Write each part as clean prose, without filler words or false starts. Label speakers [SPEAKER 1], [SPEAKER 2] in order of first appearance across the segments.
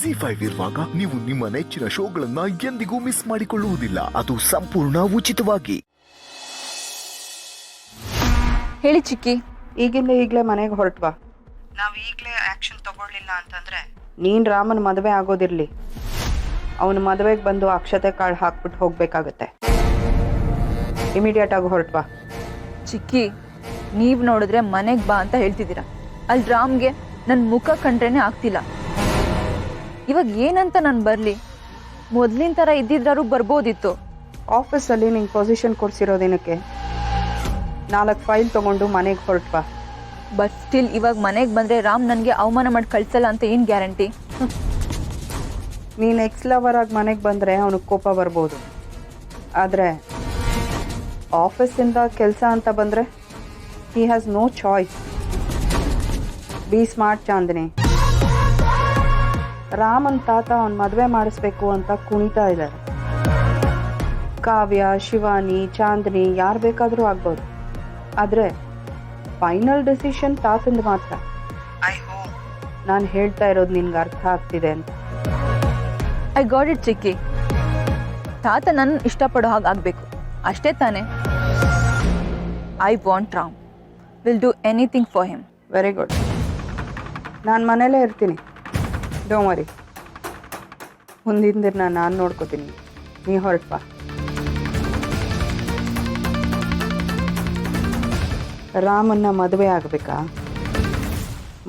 [SPEAKER 1] ಜಿ5 ಇರುವಾಗ ನೀವು ನಿಮ್ಮ ನೆಚ್ಚಿನ ಶೋಗಳನ್ನ ಎಂದಿಗೂ ಮಿಸ್ ಮಾಡಿಕೊಳ್ಳುವುದಿಲ್ಲ. ಅದು ಸಂಪೂರ್ಣ ಉಚಿತವಾಗಿ.
[SPEAKER 2] ಹೇಳಿ ಚಿಕ್ಕಿ.
[SPEAKER 3] ಈಗಲೇ ಮನೆಗೆ ಹೊರಟ್ವಾ. ನಾವು ಈಗಲೇ ಆ್ಯಕ್ಷನ್ ತಗೊಳ್ಳಿಲ್ಲ ಅಂತಂದರೆ ನೀನು ರಾಮನ ಮದುವೆ ಆಗೋದಿರಲಿ, ಅವನ ಮದುವೆಗೆ ಬಂದು ಅಕ್ಷತೆ ಕಾಳು ಹಾಕ್ಬಿಟ್ಟು ಹೋಗಬೇಕಾಗತ್ತೆ. ಇಮಿಡಿಯೇಟಾಗಿ ಹೊರಟ್ವಾ.
[SPEAKER 2] ಚಿಕ್ಕಿ, ನೀವು ನೋಡಿದ್ರೆ ಮನೆಗೆ ಬಾ ಅಂತ ಹೇಳ್ತಿದ್ದೀರಾ. ಅಲ್ಲಿ ರಾಮ್ಗೆ ನನ್ನ ಮುಖ ಕಂಡ್ರೇನೆ ಆಗ್ತಿಲ್ಲ. ಇವಾಗ ಏನಂತ ನಾನು ಬರಲಿ? ಮೊದಲಿನ ಥರ ಇದ್ದಿದ್ರಾರು ಬರ್ಬೋದಿತ್ತು.
[SPEAKER 3] ಆಫೀಸಲ್ಲಿ ನಿಂಗೆ ಪೊಸಿಷನ್ ಕೊಡಿಸಿರೋದೇನಕ್ಕೆ? 4 ಫೈಲ್ ತೊಗೊಂಡು ಮನೆಗೆ ಹೊರಟ್ವಾ.
[SPEAKER 2] ಬಟ್ ಸ್ಟಿಲ್ ಇವಾಗ ಮನೆಗೆ ಬಂದರೆ ರಾಮ್ ನನಗೆ ಅವಮಾನ ಮಾಡಿ ಕಳ್ಸಲ್ಲ ಅಂತ ಏನು ಗ್ಯಾರಂಟಿ?
[SPEAKER 3] ನೀನು ಎಕ್ಸ್ ಲವರ್ ಆಗಿ ಮನೆಗೆ ಬಂದರೆ ಅವನಿಗೆ ಕೋಪ ಬರ್ಬೋದು. ಆದರೆ ಆಫೀಸಿಂದ ಕೆಲಸ ಅಂತ ಬಂದರೆ he has no choice. Be smart Chandini. Raman ತಾತ ಅವನ ಮದುವೆ ಮಾಡಿಸ್ಬೇಕು ಅಂತ ಕುಣಿತಾ ಇದ್ದಾರೆ. ಕಾವ್ಯ, ಶಿವಾನಿ, ಚಾಂದಿನಿ ಯಾರು ಬೇಕಾದರೂ ಆಗ್ಬೋದು. ಆದರೆ ಫೈನಲ್ ಡಿಸಿಷನ್ ತಾತಂದು ಮಾತ್ರ. ಐ ಹೋಪ್ ನಾನು ಹೇಳ್ತಾ ಇರೋದು ನಿನ್ಗೆ ಅರ್ಥ ಆಗ್ತಿದೆ ಅಂತ.
[SPEAKER 2] ಐ ಗಾಟ್ ಇಟ್ ಚಿಕ್ಕಿ. ತಾತ ನನ್ನ ಇಷ್ಟಪಡೋ ಹಾಗೆ ಆಗಬೇಕು ಅಷ್ಟೇ ತಾನೇ. I want Ram. Will do anything for him.
[SPEAKER 3] Very good. ನಾನು ಮನೇಲೇ ಇರ್ತೀನಿ. Don't worry. ಮುಂದಿನ ದಿನ ನಾನು ನೋಡ್ಕೋತೀನಿ. ನೀ ಹೊರಟ್ವಾ. ರಾಮನ್ನ ಮದುವೆ ಆಗಬೇಕಾ?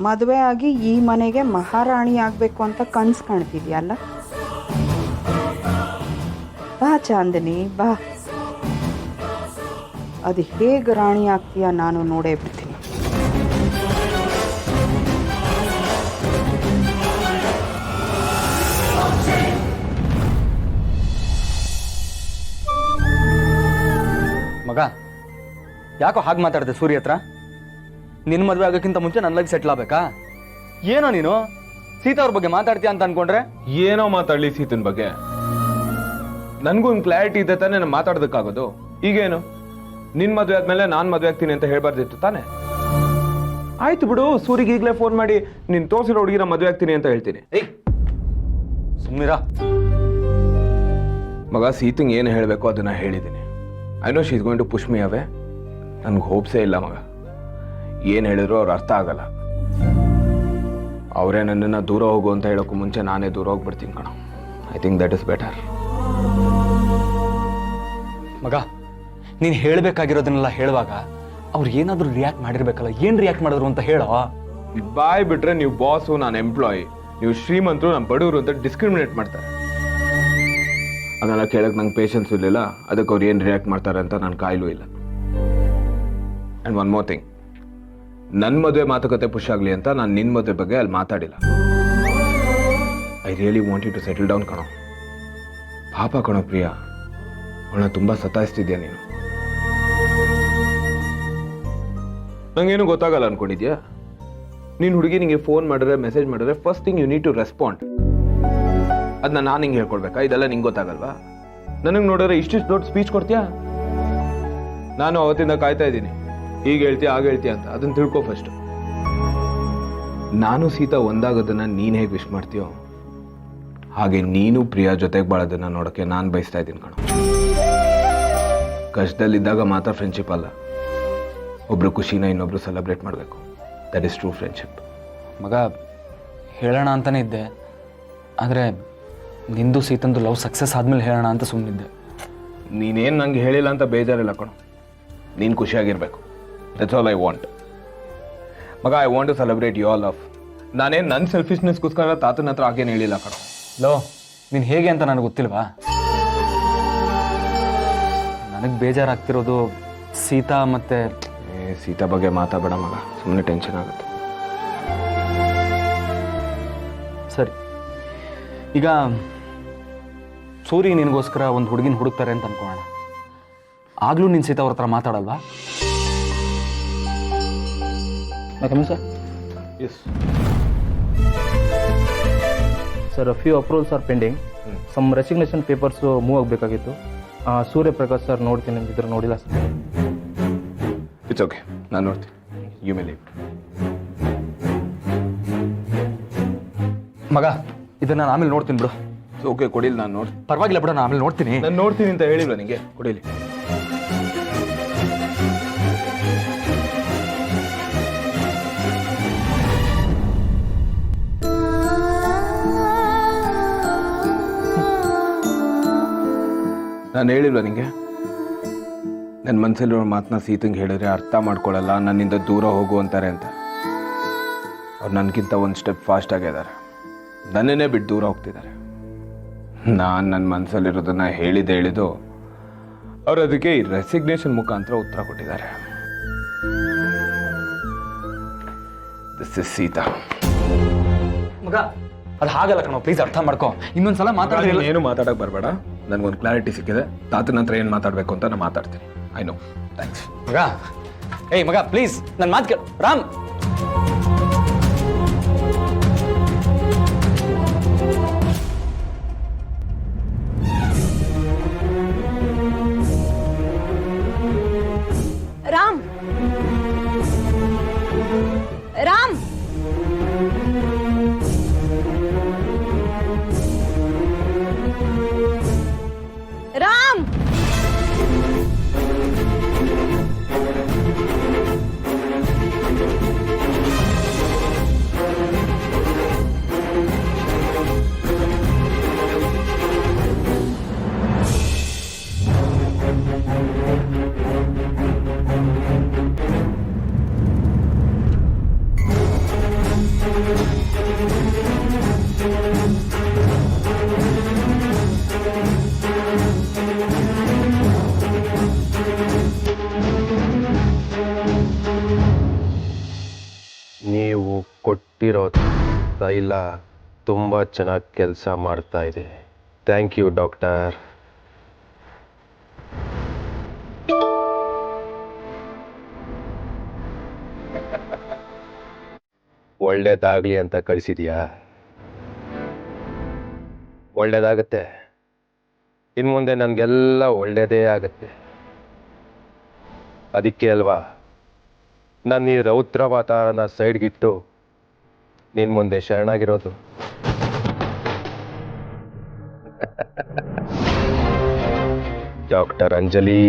[SPEAKER 3] ಮದುವೆ ಆಗಿ ಈ ಮನೆಗೆ ಮಹಾರಾಣಿ ಆಗಬೇಕು ಅಂತ ಕನಸು ಕಾಣ್ತಿದ್ಯಲ್ಲ? ಬಾ ಚಾಂದಿನಿ, ಬಾ. ಅದು ಹೇಗೆ ರಾಣಿ ಆಗ್ತೀಯ ನಾನು ನೋಡೇ ಬಿಡ್ತೀನಿ.
[SPEAKER 4] ಮಗ, ಯಾಕೋ ಹಾಗೆ ಮಾತಾಡಿದೆ ಸೂರ್ಯ ಹತ್ರ? ನಿನ್ನ ಮದುವೆ ಆಗೋಕ್ಕಿಂತ ಮುಂಚೆ ನನ್ನ ಲೈಫ್ ಸೆಟ್ಲ್ ಆಗಬೇಕಾ? ಏನೋ ನೀನು ಸೀತಾ ಅವ್ರ ಬಗ್ಗೆ ಮಾತಾಡ್ತೀಯ ಅಂತ ಅನ್ಕೊಂಡ್ರೆ?
[SPEAKER 5] ಏನೋ ಮಾತಾಡಲಿ ಸೀತನ್ ಬಗ್ಗೆ. ನನಗೂ ಒಂದು ಕ್ಲಾರಿಟಿ ಇದೆ ತಾನೇ ನಾನು ಮಾತಾಡೋದಕ್ಕಾಗೋದು. ಈಗೇನು ನಿನ್ ಮದುವೆ ಆದ್ಮೇಲೆ ನಾನು ಮದುವೆ ಆಗ್ತೀನಿ ಅಂತ ಹೇಳ್ಬಾರ್ದಿತ್ತು ತಾನೆ? ಆಯ್ತು ಬಿಡು, ಸೂರಿಗೆ ಈಗಲೇ ಫೋನ್ ಮಾಡಿ ನೀನು ತೋರಿಸಿರೋ ಹುಡುಗಿರ ಮದುವೆ ಆಗ್ತೀನಿ ಅಂತ ಹೇಳ್ತೀನಿ.
[SPEAKER 4] ಏಯ್ ಸುಮ್ಮನಿರಾ
[SPEAKER 5] ಮಗ. ಸೀತಂಗ್ ಏನು ಹೇಳಬೇಕು ಅದನ್ನ ಹೇಳಿದ್ದೀನಿ. I know she is going to push me away. ನನ್ಗೆ ಹೋಪ್ಸೇ ಇಲ್ಲ ಮಗ. ಏನು ಹೇಳಿದ್ರು ಅವ್ರು ಅರ್ಥ ಆಗಲ್ಲ. ಅವರೇ ನನ್ನನ್ನು ದೂರ ಹೋಗು ಅಂತ ಹೇಳೋಕ್ಕೂ ಮುಂಚೆ ನಾನೇ ದೂರ ಹೋಗ್ಬಿಡ್ತೀನಿ ಕಣ. I think that is better.
[SPEAKER 4] ಮಗ, ನೀನು ಹೇಳಬೇಕಾಗಿರೋದನ್ನೆಲ್ಲ ಹೇಳುವಾಗ ಅವ್ರು ಏನಾದರೂ ರಿಯಾಕ್ಟ್ ಮಾಡಿರ್ಬೇಕಲ್ಲ. ಏನು ರಿಯಾಕ್ಟ್ ಮಾಡಿದ್ರು ಅಂತ ಹೇಳೋ.
[SPEAKER 5] ಬಾಯ್ ಬಿಟ್ರೆ ನೀವು ಬಾಸು, ನಾನು ಎಂಪ್ಲಾಯಿ, ನೀವು ಶ್ರೀಮಂತರು, ನಾನು ಬಡವರು ಅಂತ ಡಿಸ್ಕ್ರಿಮಿನೇಟ್ ಮಾಡ್ತಾರೆ. ಅದನ್ನೆಲ್ಲ ಕೇಳಕ್ಕೆ ನಂಗೆ ಪೇಷನ್ಸ್ ಇರಲಿಲ್ಲ. ಅದಕ್ಕೆ ಅವ್ರು ಏನು ರಿಯಾಕ್ಟ್ ಮಾಡ್ತಾರೆ ಅಂತ ನಾನು ಕಾಯಲೂ ಇಲ್ಲ. ಆ್ಯಂಡ್ ಒನ್ ಮೋರ್ ಥಿಂಗ್, ನನ್ನ ಮದುವೆ ಮಾತುಕತೆ ಪುಷ್ ಆಗಲಿ ಅಂತ ನಾನು ನಿನ್ನ ಮದುವೆ ಬಗ್ಗೆ ಅಲ್ಲಿ ಮಾತಾಡಿಲ್ಲ. I really want you to settle down ಕಣೋ. ಪಾಪ ಕಣೋ ಪ್ರಿಯಾ, ಅವಳನ್ನ ತುಂಬ ಸತಾಯಿಸ್ತಿದ್ಯಾ ನೀನು. ನಂಗೇನು ಗೊತ್ತಾಗಲ್ಲ ಅನ್ಕೊಂಡಿದ್ಯಾ? ನೀನು ಹುಡುಗಿ ನಿಂಗೆ ಫೋನ್ ಮಾಡಿದ್ರೆ, ಮೆಸೇಜ್ ಮಾಡಿದ್ರೆ first thing you need to respond. ಅದನ್ನ ನಾನು ಹಿಂಗೆ ಹೇಳ್ಕೊಡ್ಬೇಕಾ? ಇದೆಲ್ಲ ನಿಂಗೆ ಗೊತ್ತಾಗಲ್ವಾ? ನನಗೆ ನೋಡಿದ್ರೆ ಇಷ್ಟಿಷ್ಟು ದೊಡ್ಡ ಸ್ಪೀಚ್ ಕೊಡ್ತೀಯಾ? ನಾನು ಅವತ್ತಿಂದ ಕಾಯ್ತಾ ಇದ್ದೀನಿ, ಈಗ ಹೇಳ್ತೀಯ ಆಗ ಹೇಳ್ತೀಯ ಅಂತ. ಅದನ್ನ ತಿಳ್ಕೊ ಫಸ್ಟ್. ನಾನು ಸೀತಾ ಒಂದಾಗೋದನ್ನ ನೀನು ಹೇಗೆ ವಿಶ್ ಮಾಡ್ತೀಯೋ ಹಾಗೆ ನೀನು ಪ್ರಿಯಾ ಜೊತೆಗೆ ಬಾಳೋದನ್ನ ನೋಡೋಕ್ಕೆ ನಾನು ಬಯಸ್ತಾ ಇದ್ದೀನಿ ಕಣ. ಕಷ್ಟದಲ್ಲಿದ್ದಾಗ ಮಾತ್ರ ಫ್ರೆಂಡ್ಶಿಪ್ ಅಲ್ಲ, ಒಬ್ರು ಖುಷಿನ ಇನ್ನೊಬ್ರು ಸೆಲೆಬ್ರೇಟ್ ಮಾಡಬೇಕು. That is true friendship.
[SPEAKER 4] ಮಗ, ಹೇಳೋಣ ಅಂತಾನೆ ಇದ್ದೆ, ಆದರೆ ನಿಂದು ಸೀತಂದು ಲವ್ ಸಕ್ಸಸ್ ಆದಮೇಲೆ ಹೇಳೋಣ ಅಂತ ಸುಮ್ಮನಿದ್ದೆ.
[SPEAKER 5] ನೀನೇನು ನಂಗೆ ಹೇಳಿಲ್ಲ ಅಂತ ಬೇಜಾರಿಲ್ಲ ಕಣೋ. ನೀನು ಖುಷಿಯಾಗಿರ್ಬೇಕು. That's all I want. ಮಗ, I want to celebrate your love. ನಾನೇನು ನನ್ನ ಸೆಲ್ಫಿಶ್ನೆಸ್ಗೋಸ್ಕರ ತಾತನ ಹತ್ರ ಹಾಗೇನು ಹೇಳಿಲ್ಲ ಕಣೋ.
[SPEAKER 4] ಲೋ, ನೀನು ಹೇಗೆ ಅಂತ ನನಗೆ ಗೊತ್ತಿಲ್ವಾ? ನನಗೆ ಬೇಜಾರಾಗ್ತಿರೋದು ಸೀತಾ ಮತ್ತು
[SPEAKER 5] ಸೀತಾ ಬಗ್ಗೆ ಮಾತಾಡಬೇಡ ಮಗ, ಸುಮ್ಮನೆ ಟೆನ್ಷನ್ ಆಗುತ್ತೆ.
[SPEAKER 4] ಸರಿ, ಈಗ ಸೂರಿ ನಿನಗೋಸ್ಕರ ಒಂದು ಹುಡುಗಿನ ಹುಡುಕ್ತಾರೆ ಅಂತ ಅನ್ಕೋಣ. ಆಗಲೂ ನೀನು ಸೀತಾ ಅವ್ರ ಹತ್ರ ಮಾತಾಡಲ್ವಾ?
[SPEAKER 6] Sir
[SPEAKER 5] yes
[SPEAKER 6] sir, few approvals are pending. Some resignation papers move ಆಗಬೇಕಾಗಿತ್ತು. ಸೂರ್ಯ ಪ್ರಕಾಶ್ ಸರ್ ನೋಡ್ತೀನಿ ಅಂತಿದ್ರು, ನೋಡಿಲ್ಲ ಸರ್.
[SPEAKER 5] ಇಟ್ಸ್ ಓಕೆ, ನಾನು ನೋಡ್ತೀನಿ. You may leave.
[SPEAKER 4] ಮಗ, ಇದನ್ನ ನಾನು ಆಮೇಲೆ ನೋಡ್ತೀನಿ ಬಿಡು.
[SPEAKER 5] ಓಕೆ ಕೊಡಿಲ್ಲ, ನಾನು ನೋಡಿ.
[SPEAKER 4] ಪರವಾಗಿಲ್ಲ ಬಿಡು, ನಾನು ಆಮೇಲೆ ನೋಡ್ತೀನಿ.
[SPEAKER 5] ನಾನು ನೋಡ್ತೀನಿ ಅಂತ ಹೇಳಿಲ್ವ ನಿಂಗೆ? ಕೊಡಿಲಿ. ನಾನು ಹೇಳಿಲ್ವ ನಿಂಗೆ? ನನ್ನ ಮನಸ್ಸಲ್ಲಿರೋ ಮಾತನ್ನ ಸೀತಂಗೆ ಹೇಳಿದ್ರೆ ಅರ್ಥ ಮಾಡ್ಕೊಳ್ಳಲ್ಲ, ನನ್ನಿಂದ ದೂರ ಹೋಗು ಅಂತಾರೆ ಅಂತ. ಅವ್ರು ನನಗಿಂತ ಒಂದು ಸ್ಟೆಪ್ ಫಾಸ್ಟ್ ಆಗಿದ್ದಾರೆ, ನನ್ನೇ ಬಿಟ್ಟು ದೂರ ಹೋಗ್ತಿದ್ದಾರೆ. ನಾನು ನನ್ನ ಮನಸ್ಸಲ್ಲಿರೋದನ್ನ ಹೇಳಿದ್ದು ಅವ್ರು ಅದಕ್ಕೆ ಈ ರೆಸಿಗ್ನೇಷನ್ ಮುಖಾಂತರ ಉತ್ತರ ಕೊಟ್ಟಿದ್ದಾರೆ. This is Sita.
[SPEAKER 4] ಮಗ ಅದು ಹಾಗಲ್ಲ ಕಣೋ, ಪ್ಲೀಸ್ ಅರ್ಥ ಮಾಡ್ಕೊ. ಇನ್ನೊಂದ್ಸಲ ಮಾತಾಡಿಲ್ಲ.
[SPEAKER 5] ಏನು ಮಾತಾಡಕ್ಕೆ ಬರಬೇಡ. ನನಗೊಂದು ಕ್ಲಾರಿಟಿ ಸಿಕ್ಕಿದೆ. ತಾತನ ಹತ್ರ ಏನು ಮಾತಾಡಬೇಕು ಅಂತ ನಾನು ಮಾತಾಡ್ತೀನಿ. I know. ಥ್ಯಾಂಕ್ಸ್
[SPEAKER 4] ಮಗ. ಏಯ್ ಮಗ ಪ್ಲೀಸ್ ನನ್ನ ಮಾತು ಕೇಳು. ರಾಮ್,
[SPEAKER 2] ರಾಮ್, ರಾಮ್, ರಾಮ್.
[SPEAKER 7] ನೀವು ಕೊಟ್ಟಿರೋ ತೈಲ ತುಂಬ ಚೆನ್ನಾಗಿ ಕೆಲಸ ಮಾಡ್ತಾ ಇದೆ. Thank you doctor. ಒಳ್ಳೇದಾಗಲಿ ಅಂತ ಕಳಿಸಿದ್ಯಾ? ಒಳ್ಳೇದಾಗತ್ತೆ. ಇನ್ನು ಮುಂದೆ ನನಗೆಲ್ಲ ಒಳ್ಳೇದೇ ಆಗತ್ತೆ. ಅದಕ್ಕೆ ಅಲ್ವಾ ನಾನು ಈ ರೌದ್ರವಾತಾವರಣ ಸೈಡ್ಗಿಟ್ಟು ನಿನ್ನ ಮುಂದೆ ಶರಣಾಗಿರೋದು. ಡಾಕ್ಟರ್ ಅಂಜಲಿ.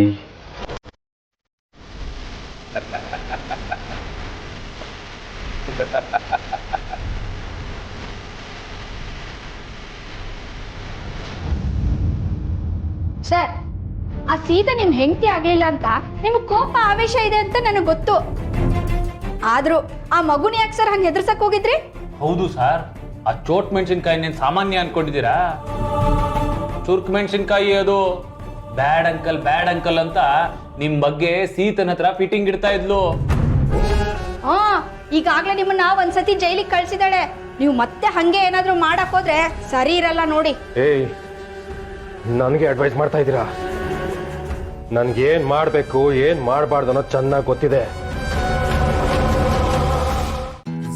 [SPEAKER 8] ಸರ್, ಆ ಸೀತಾ ನಿಮ್ ಹೆಂಡತಿ ಆಗ್ಲಿಲ್ಲ ಅಂತ ನಿಮ್ಗೆ ಕೋಪ ಆವೇಶ ಇದೆ ಅಂತ ನನಗೆ ಗೊತ್ತು. ಆದ್ರೂ ಆ ಮಗುನ ಯಾಕೆ ಸರ್ ಹಂಗೆ ಎದುರ್ಸಕ್ ಹೋಗಿದ್ರಿ?
[SPEAKER 9] ಹೌದು ಸರ್, ಆ ಚೋಟ್ ಮೆಣಸಿನ್ಕಾಯಿ ನೀನು ಸಾಮಾನ್ಯ ಅನ್ಕೊಂಡಿದ್ದೀರಾ? ಚುರ್ಕ್ ಮೆಣಸಿನ್ಕಾಯಿ ಅದು. ಬ್ಯಾಡ್ ಅಂಕಲ್ ಅಂತ ನಿಮ್ ಬಗ್ಗೆ ಸೀತನ ಹತ್ರ ಫಿಟ್ಟಿಂಗ್ ಇಡ್ತಾ ಇದ್ಲು.
[SPEAKER 8] ಹಾ, ಈಗಾಗ್ಲೇ ನಿಮ್ಮನ್ನ ಒಂದ್ಸತಿ ಜೈಲಿಗೆ ಕಳ್ಸಿದಾಳೆ. ನೀವು ಮತ್ತೆ ಹಂಗೆ ಏನಾದ್ರೂ ಮಾಡಕ್ ಹೋದ್ರೆ ಸರಿ ಇರಲ್ಲ ನೋಡಿ.
[SPEAKER 7] ಏಯ್, ನನಗೆ ಅಡ್ವೈಸ್ ಮಾಡ್ತಾ ಇದ್ದೀರಾ? ನನ್ಗೇನ್ ಮಾಡಬೇಕು ಏನ್ ಮಾಡಬಾರ್ದು ಅನ್ನೋದು ಚೆನ್ನಾಗಿ ಗೊತ್ತಿದೆ.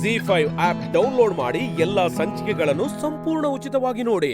[SPEAKER 10] ZEE5 ಆಪ್ ಡೌನ್ಲೋಡ್ ಮಾಡಿ ಎಲ್ಲಾ ಸಂಚಿಕೆಗಳನ್ನು ಸಂಪೂರ್ಣ ಉಚಿತವಾಗಿ ನೋಡಿ.